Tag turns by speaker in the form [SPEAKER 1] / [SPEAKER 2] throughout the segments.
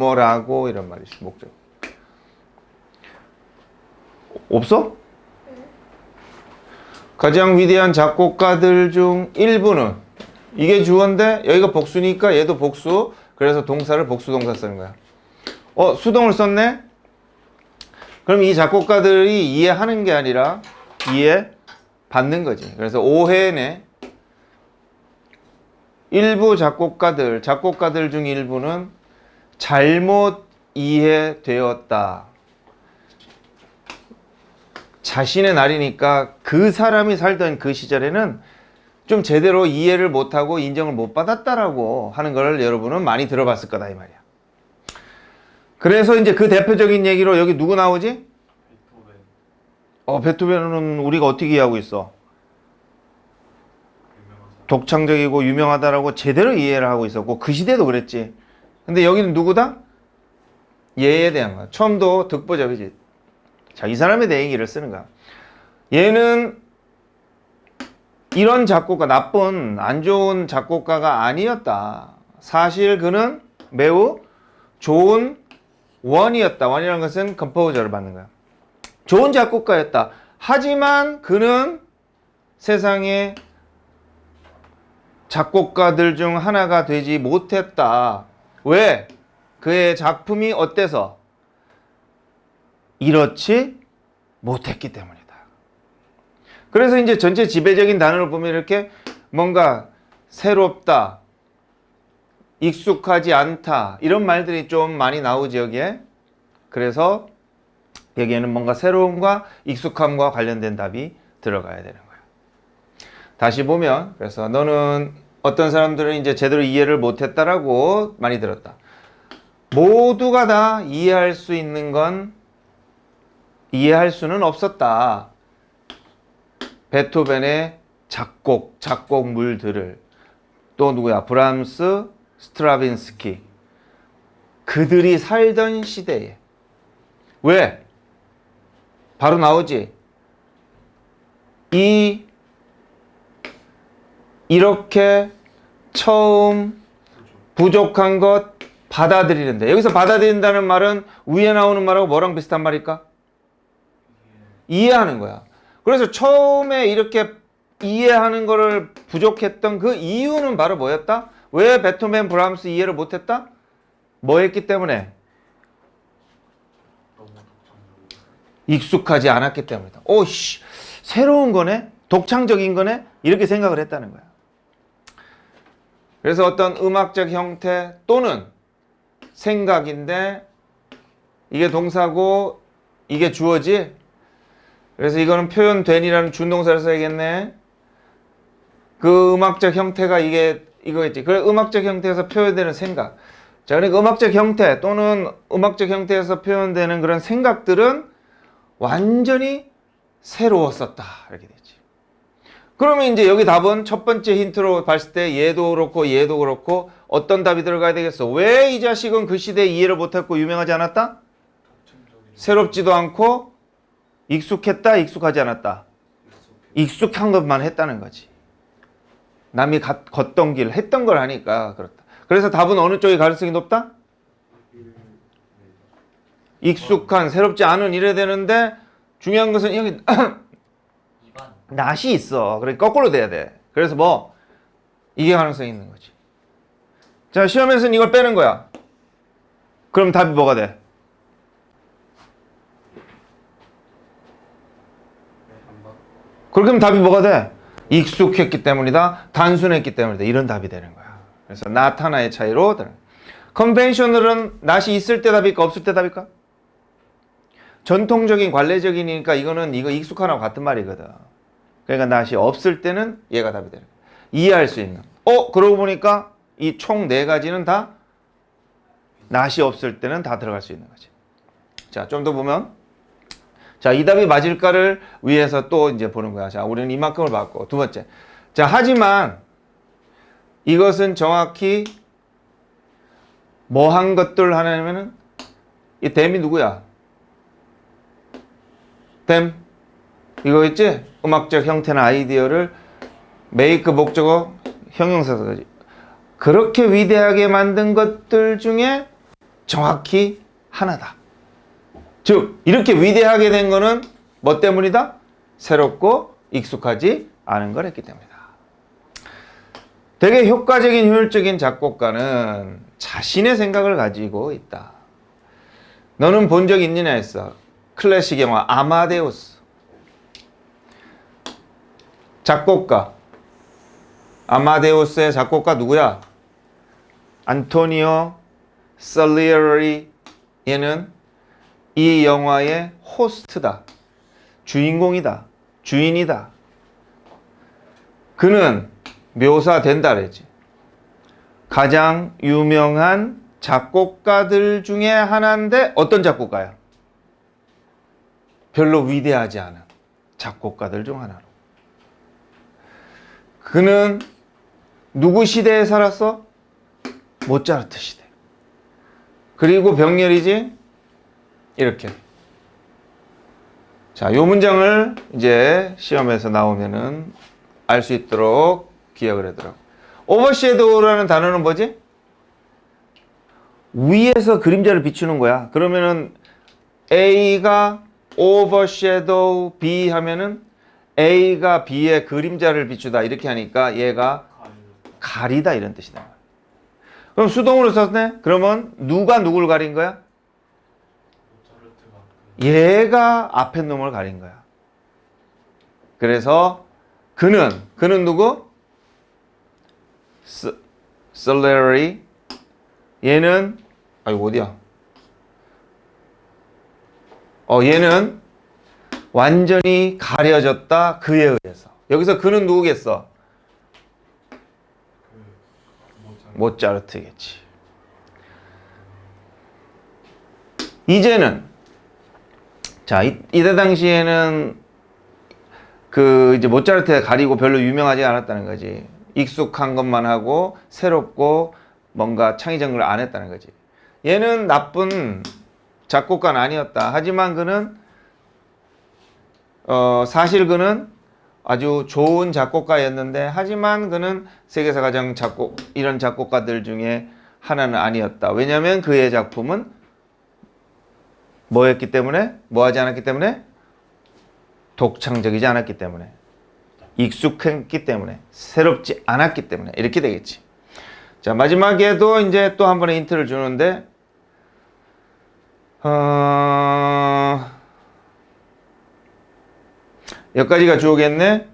[SPEAKER 1] 뭐라고 이런 말이지. 목적. 없어? 가장 위대한 작곡가들 중 일부는, 이게 주어인데 여기가 복수니까 얘도 복수. 그래서 동사를 복수 동사 쓰는 거야. 수동을 썼네? 그럼 이 작곡가들이 이해하는 게 아니라 이해받는 거지. 그래서 오해네. 일부 작곡가들 중 일부는 잘못 이해되었다. 자신의 날이니까 그 사람이 살던 그 시절에는 좀 제대로 이해를 못하고 인정을 못 받았다라고 하는 걸 여러분은 많이 들어봤을 거다 이 말이야. 그래서 이제 그 대표적인 얘기로 여기 누구 나오지? 베토벤은 우리가 어떻게 이해하고 있어? 독창적이고 유명하다라고 제대로 이해를 하고 있었고 그 시대도 그랬지. 근데 여기는 누구다? 얘에 대한 거야. 처음도 득보잡이지. 자, 이 사람에 대해 얘기를 쓰는 거야. 얘는 이런 작곡가, 나쁜 안 좋은 작곡가가 아니었다. 사실 그는 매우 좋은 원이었다. 원이라는 것은 컴포저를 받는 거야. 좋은 작곡가였다. 하지만 그는 세상에 작곡가들 중 하나가 되지 못했다. 왜? 그의 작품이 어때서? 이렇지 못했기 때문이다. 그래서 이제 전체 지배적인 단어를 보면 이렇게 뭔가 새롭다, 익숙하지 않다 이런 말들이 좀 많이 나오지 여기에. 그래서 여기에는 뭔가 새로움과 익숙함과 관련된 답이 들어가야 되는 거야. 다시 보면, 그래서 너는 어떤 사람들은 이제 제대로 이해를 못했다라고 많이 들었다. 모두가 다 이해할 수 있는 건 이해할 수는 없었다. 베토벤의 작곡물들을. 또 누구야? 브람스, 스트라빈스키. 그들이 살던 시대에. 왜? 바로 나오지. 이렇게 처음 부족한 것 받아들이는데, 여기서 받아들인다는 말은 위에 나오는 말하고 뭐랑 비슷한 말일까? 이해하는 거야. 그래서 처음에 이렇게 이해하는 거를 부족했던 그 이유는 바로 뭐였다? 왜 베토벤, 브람스 이해를 못했다? 뭐 했기 때문에? 익숙하지 않았기 때문이다. 오씨, 새로운 거네? 독창적인 거네? 이렇게 생각을 했다는 거야. 그래서 어떤 음악적 형태 또는 생각인데 이게 동사고 이게 주어지? 그래서 이거는 표현된이라는 준동사를 써야겠네. 그 음악적 형태가 이거겠지. 그 음악적 형태에서 표현되는 생각. 자, 그러니까 음악적 형태 또는 음악적 형태에서 표현되는 그런 생각들은 완전히 새로웠었다. 이렇게 되지. 그러면 이제 여기 답은 첫 번째 힌트로 봤을 때 얘도 그렇고 어떤 답이 들어가야 되겠어? 왜 이 자식은 그 시대에 이해를 못했고 유명하지 않았다? 새롭지도 않고 익숙했다, 익숙하지 않았다. 익숙한 것만 했다는 거지. 남이 걷던 길 했던 걸 하니까 그렇다. 그래서 답은 어느 쪽이 가능성이 높다? 익숙한, 새롭지 않은 이래야 되는데 중요한 것은 여기 낫이 있어. 그러니까 거꾸로 돼야 돼. 그래서 뭐 이게 가능성이 있는 거지. 자, 시험에서는 이걸 빼는 거야. 그럼 답이 뭐가 돼? 그렇게 하면 답이 뭐가 돼? 익숙했기 때문이다. 단순했기 때문이다. 이런 답이 되는 거야. 그래서 낫 하나의 차이로. 컨벤셔널은 낫이 있을 때 답일까? 없을 때 답일까? 전통적인 관례적이니까 이거 익숙하나고 같은 말이거든. 그러니까 낫이 없을 때는 얘가 답이 되는 거야. 이해할 수 있는. 그러고 보니까 이 총 4가지는 다 낫이 없을 때는 다 들어갈 수 있는 거지. 자, 좀 더 보면, 자, 이 답이 맞을까를 위해서 또 이제 보는 거야. 자, 우리는 이만큼을 봤고. 두 번째. 자, 하지만 이것은 정확히 뭐 한 것들 하냐면은 이 댐이 누구야? 댐. 이거 있지? 음악적 형태나 아이디어를 make 목적어 형용사서지. 그렇게 위대하게 만든 것들 중에 정확히 하나다. 즉 이렇게 위대하게 된 거는 뭐 때문이다? 새롭고 익숙하지 않은 걸 했기 때문이다. 되게 효과적인 효율적인 작곡가는 자신의 생각을 가지고 있다. 너는 본 적 있느냐 했어. 클래식 영화 아마데우스. 작곡가 아마데우스의 작곡가 누구야? 안토니오 살리에리. 얘는 이 영화의 호스트다. 주인공이다. 주인이다. 그는 묘사된다 그랬지. 가장 유명한 작곡가들 중에 하나인데 어떤 작곡가야? 별로 위대하지 않은 작곡가들 중 하나로. 그는 누구 시대에 살았어? 모차르트 시대. 그리고 병렬이지? 이렇게. 자, 요 문장을 이제 시험에서 나오면은 알 수 있도록 기억을 하더라고. 오버섀도우라는 단어는 뭐지? 위에서 그림자를 비추는 거야. 그러면은 A가 overshadow B 하면은 A가 B의 그림자를 비추다 이렇게 하니까 얘가 가리다 이런 뜻이다. 그럼 수동으로 썼네? 그러면 누가 누굴 가린 거야? 얘가 앞에 놈을 가린 거야. 그래서 그는 누구? Salieri. 얘는 아이고 어디야? 얘는 완전히 가려졌다. 그에 의해서. 여기서 그는 누구겠어? 모차르트겠지. 이제는 자, 이때 당시에는 이제 모차르트가 가리고 별로 유명하지 않았다는 거지. 익숙한 것만 하고 새롭고 뭔가 창의적인 걸 안 했다는 거지. 얘는 나쁜 작곡가는 아니었다. 하지만 그는 사실 그는 아주 좋은 작곡가였는데 하지만 그는 세계에서 가장 이런 작곡가들 중에 하나는 아니었다. 왜냐하면 그의 작품은 뭐였기 때문에? 뭐하지 않았기 때문에? 독창적이지 않았기 때문에, 익숙했기 때문에, 새롭지 않았기 때문에 이렇게 되겠지. 자, 마지막에도 이제 또 한 번의 힌트를 주는데 여기까지가 주어겠네.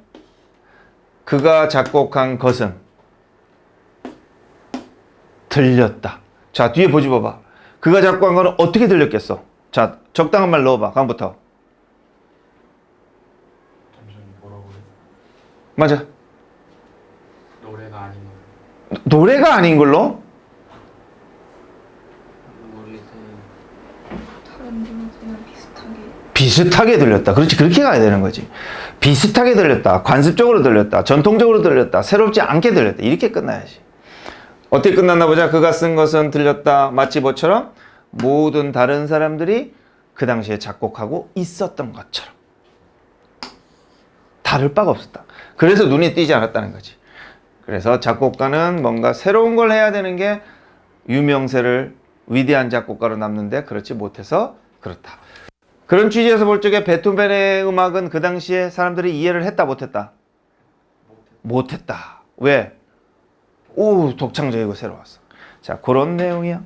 [SPEAKER 1] 그가 작곡한 것은 들렸다. 자, 뒤에 보지 봐봐. 그가 작곡한 거는 어떻게 들렸겠어? 자, 적당한 말 넣어봐. 다음부터. 맞아.
[SPEAKER 2] 노래가 아닌 거.
[SPEAKER 1] 노래가 아닌 걸로?
[SPEAKER 3] 다른 노래랑
[SPEAKER 1] 비슷하게 들렸다. 그렇지. 그렇게 가야 되는 거지. 비슷하게 들렸다. 관습적으로 들렸다. 전통적으로 들렸다. 새롭지 않게 들렸다. 이렇게 끝나야지. 어떻게 끝났나 보자. 그가 쓴 것은 들렸다. 마치 뭐처럼? 모든 다른 사람들이 그 당시에 작곡하고 있었던 것처럼. 다를 바가 없었다. 그래서 눈이 띄지 않았다는 거지. 그래서 작곡가는 뭔가 새로운 걸 해야 되는 게 유명세를 위대한 작곡가로 남는데 그렇지 못해서 그렇다. 그런 취지에서 볼 적에 베토벤의 음악은 그 당시에 사람들이 이해를 했다 못했다? 못했다. 왜? 독창적이고 새로웠어. 자, 그런 내용이야.